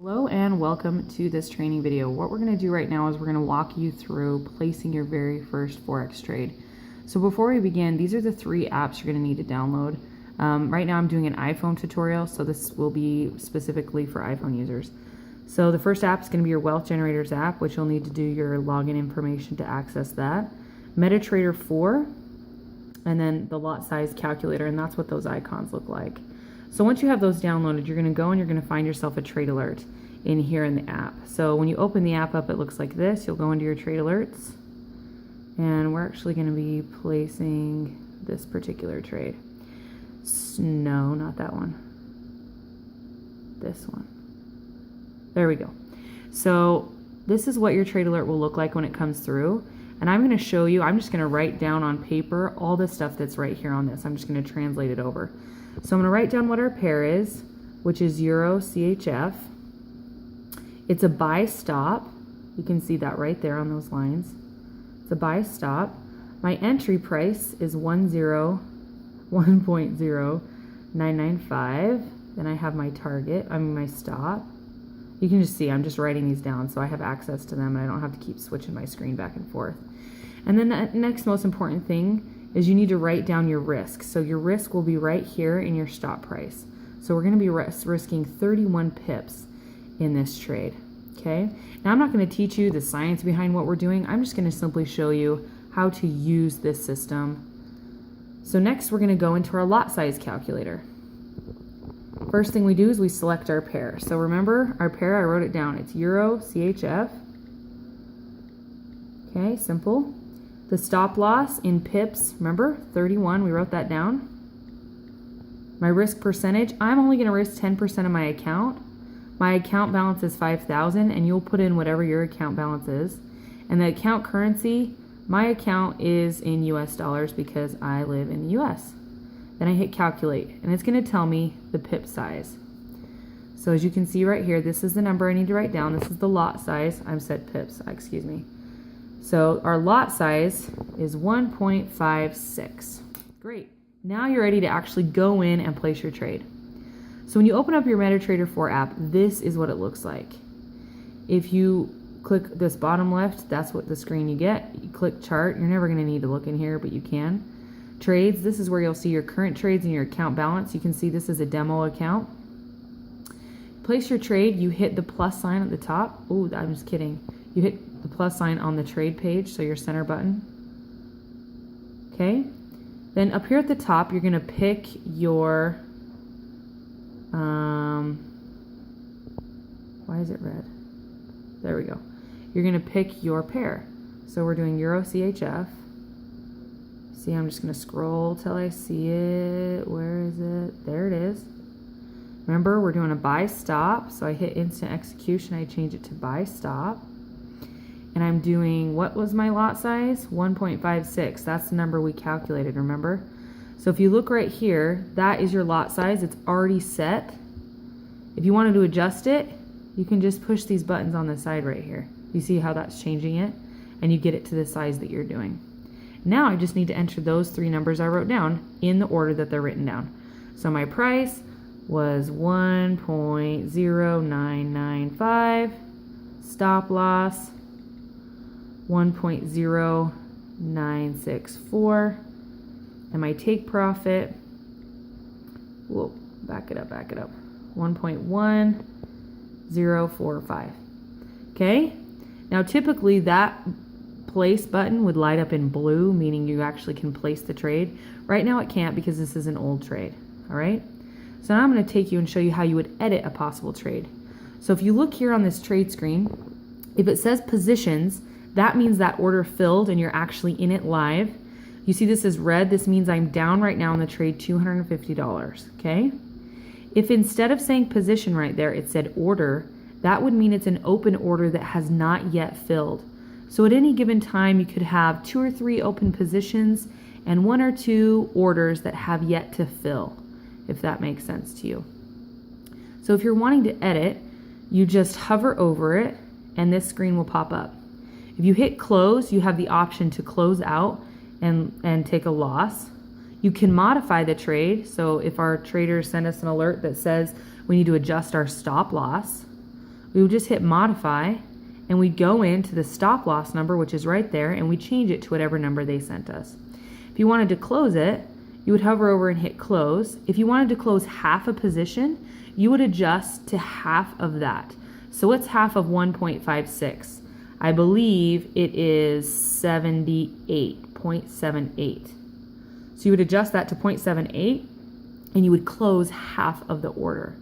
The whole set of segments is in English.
Hello and welcome to this training video. What we're going to do right now is we're going to walk you through placing your very first Forex trade. So before we begin, these are the three apps you're going to need to download. Right now I'm doing an iPhone tutorial, so this will be specifically for iPhone users. So the first app is going to be your Wealth Generators app, which you'll need to do your login information to access that. MetaTrader 4, and then the lot size calculator, and that's what those icons look like. So once you have those downloaded, you're going to go and you're going to find yourself a trade alert in here in the app. So when you open the app up, it looks like this. You'll go into your trade alerts, and we're actually going to be placing this particular trade. No, not that one. This one. There we go. So this is what your trade alert will look like when it comes through. And I'm going to show you, I'm just going to write down on paper all the stuff that's right here on this. I'm just going to translate it over. So I'm going to write down what our pair is, which is Euro CHF. It's a buy stop. You can see that right there on those lines. It's a buy stop. My entry price is 1.0995. Then I have my target, my stop. You can just see I'm just writing these down so I have access to them and I don't have to keep switching my screen back and forth. And then the next most important thing is you need to write down your risk. So your risk will be right here in your stop price. So we're going to be risking 31 pips in this trade. Okay. Now I'm not going to teach you the science behind what we're doing. I'm just going to simply show you how to use this system. So next we're going to go into our lot size calculator. First thing we do is we select our pair. So remember our pair, I wrote it down. It's Euro CHF. Okay, simple. The stop loss in pips, remember, 31, we wrote that down. My risk percentage, I'm only going to risk 10% of my account. My account balance is 5,000, and you'll put in whatever your account balance is. And the account currency, my account is in US dollars because I live in the US. Then I hit calculate, and it's going to tell me the pip size. So as you can see right here, this is the number I need to write down. This is the lot size. I've said pips, excuse me. So our lot size is 1.56. Great. Now you're ready to actually go in and place your trade. So when you open up your MetaTrader 4 app, this is what it looks like. If you click this bottom left, that's what the screen you get. You click chart. You're never going to need to look in here, but you can. Trades, this is where you'll see your current trades and your account balance. You can see this is a demo account. Place your trade. You hit the plus sign at the top. Oh, I'm just kidding. You hit the plus sign on the trade page, so your center button. Okay. Then up here at the top, you're going to pick your, why is it red? There we go. You're going to pick your pair. So we're doing Euro CHF. See, I'm just going to scroll till I see it. Where is it? There it is. Remember, we're doing a buy stop. So I hit instant execution. I change it to buy stop. And I'm doing, what was my lot size? 1.56. That's the number we calculated, remember? So if you look right here, that is your lot size. It's already set. If you wanted to adjust it, you can just push these buttons on the side right here. You see how that's changing it? And you get it to the size that you're doing. Now I just need to enter those three numbers I wrote down in the order that they're written down. So my price was 1.0995. Stop loss 1.0964, and my take profit, whoa, back it up, 1.1045. Okay, now typically that place button would light up in blue, meaning you actually can place the trade. Right now it can't because this is an old trade. All right, so now I'm going to take you and show you how you would edit a possible trade. So if you look here on this trade screen, if it says positions, that means that order filled and you're actually in it live. You see this is red. This means I'm down right now in the trade $250, okay? If instead of saying position right there, it said order, that would mean it's an open order that has not yet filled. So at any given time, you could have 2 or 3 open positions and 1 or 2 orders that have yet to fill, if that makes sense to you. So if you're wanting to edit, you just hover over it and this screen will pop up. If you hit close, you have the option to close out and take a loss. You can modify the trade. So if our traders send us an alert that says we need to adjust our stop loss, we would just hit modify, and we'd go into the stop loss number, which is right there, and we change it to whatever number they sent us. If you wanted to close it, you would hover over and hit close. If you wanted to close half a position, you would adjust to half of that. So what's half of 1.56? I believe it is 78.78. So you would adjust that to 0.78, and you would close half of the order.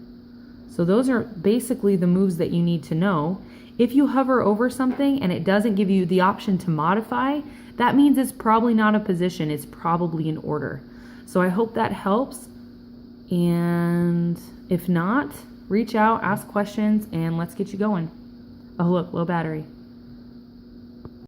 So those are basically the moves that you need to know. If you hover over something and it doesn't give you the option to modify, that means it's probably not a position, it's probably an order. So I hope that helps. And if not, reach out, ask questions, and let's get you going. Oh, look, low battery.